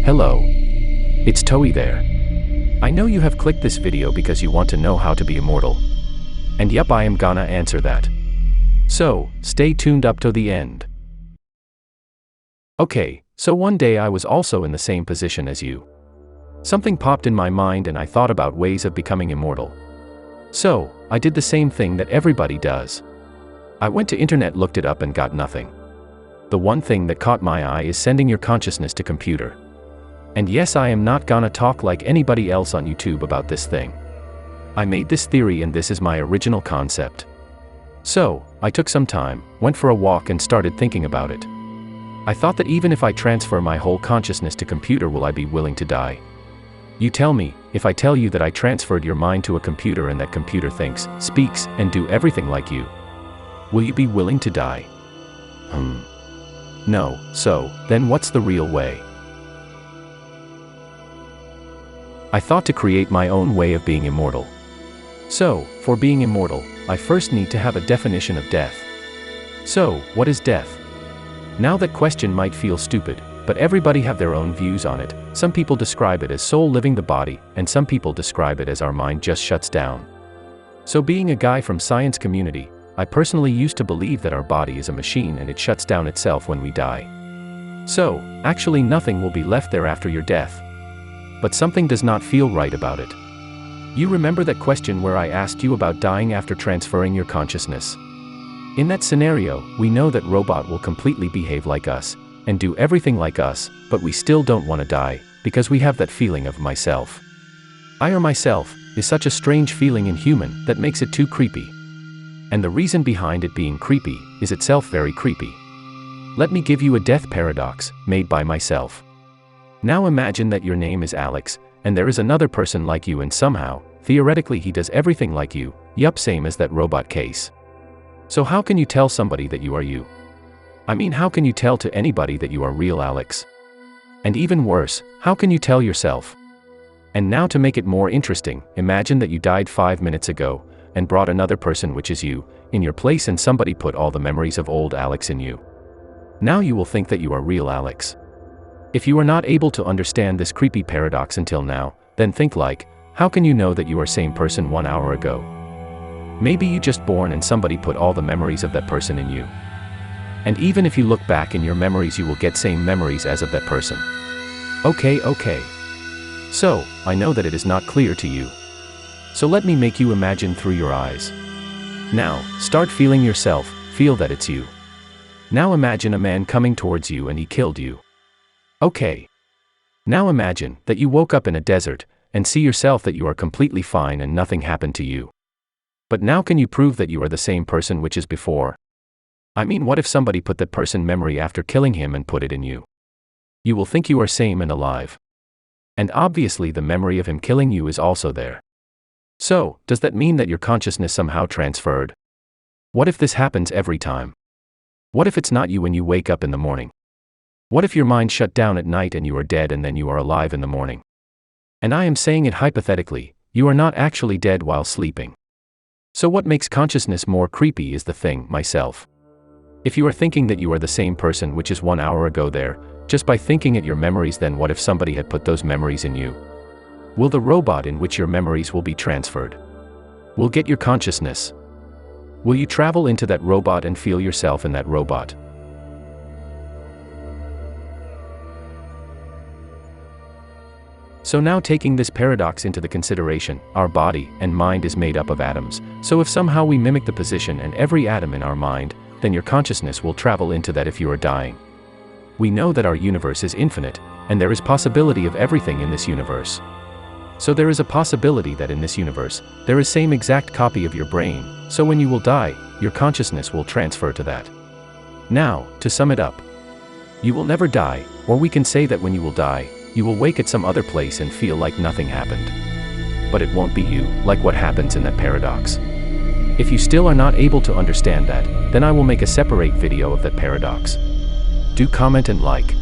Hello. It's Toei there. I know you have clicked this video because you want to know how to be immortal. And yup, I am gonna answer that. So, stay tuned up to the end. Okay, so one day I was also in the same position as you. Something popped in my mind and I thought about ways of becoming immortal. So, I did the same thing that everybody does. I went to internet, looked it up and got nothing. The one thing that caught my eye is sending your consciousness to computer. And yes, I am not gonna talk like anybody else on YouTube about this thing. I made this theory and this is my original concept. So, I took some time, went for a walk and started thinking about it. I thought that even if I transfer my whole consciousness to computer, will I be willing to die? You tell me, if I tell you that I transferred your mind to a computer and that computer thinks, speaks, and do everything like you, will you be willing to die? No, so, then what's the real way? I thought to create my own way of being immortal. So, for being immortal, I first need to have a definition of death. So, what is death? Now that question might feel stupid, but everybody have their own views on it. Some people describe it as soul leaving the body, and some people describe it as our mind just shuts down. So being a guy from science community, I personally used to believe that our body is a machine and it shuts down itself when we die. So, actually nothing will be left there after your death. But something does not feel right about it. You remember that question where I asked you about dying after transferring your consciousness? In that scenario, we know that robot will completely behave like us, and do everything like us, but we still don't want to die, because we have that feeling of myself. I or myself, is such a strange feeling in human, that makes it too creepy. And the reason behind it being creepy, is itself very creepy. Let me give you a death paradox, made by myself. Now imagine that your name is Alex, and there is another person like you and somehow, theoretically he does everything like you, yup, same as that robot case. So how can you tell somebody that you are you? I mean, how can you tell to anybody that you are real Alex? And even worse, how can you tell yourself? And now to make it more interesting, imagine that you died 5 minutes ago, and brought another person which is you, in your place and somebody put all the memories of old Alex in you. Now you will think that you are real Alex. If you are not able to understand this creepy paradox until now, then think like, how can you know that you are same person 1 hour ago? Maybe you just born and somebody put all the memories of that person in you. And even if you look back in your memories, you will get same memories as of that person. Okay. So, I know that it is not clear to you. So let me make you imagine through your eyes. Now, start feeling yourself, feel that it's you. Now imagine a man coming towards you and he killed you. Okay. Now imagine that you woke up in a desert, and see yourself that you are completely fine and nothing happened to you. But now can you prove that you are the same person which is before? I mean, what if somebody put that person memory after killing him and put it in you? You will think you are same and alive. And obviously the memory of him killing you is also there. So, does that mean that your consciousness somehow transferred? What if this happens every time? What if it's not you when you wake up in the morning? What if your mind shut down at night and you are dead and then you are alive in the morning? And I am saying it hypothetically, you are not actually dead while sleeping. So what makes consciousness more creepy is the thing, myself. If you are thinking that you are the same person which is 1 hour ago there, just by thinking at your memories, then what if somebody had put those memories in you? Will the robot in which your memories will be transferred will get your consciousness? Will you travel into that robot and feel yourself in that robot? So now taking this paradox into the consideration, our body and mind is made up of atoms, so if somehow we mimic the position and every atom in our mind, then your consciousness will travel into that if you are dying. We know that our universe is infinite, and there is possibility of everything in this universe. So there is a possibility that in this universe, there is same exact copy of your brain, so when you will die, your consciousness will transfer to that. Now, to sum it up, you will never die, or we can say that when you will die, you will wake at some other place and feel like nothing happened. But it won't be you, like what happens in that paradox. If you still are not able to understand that, then I will make a separate video of that paradox. Do comment and like.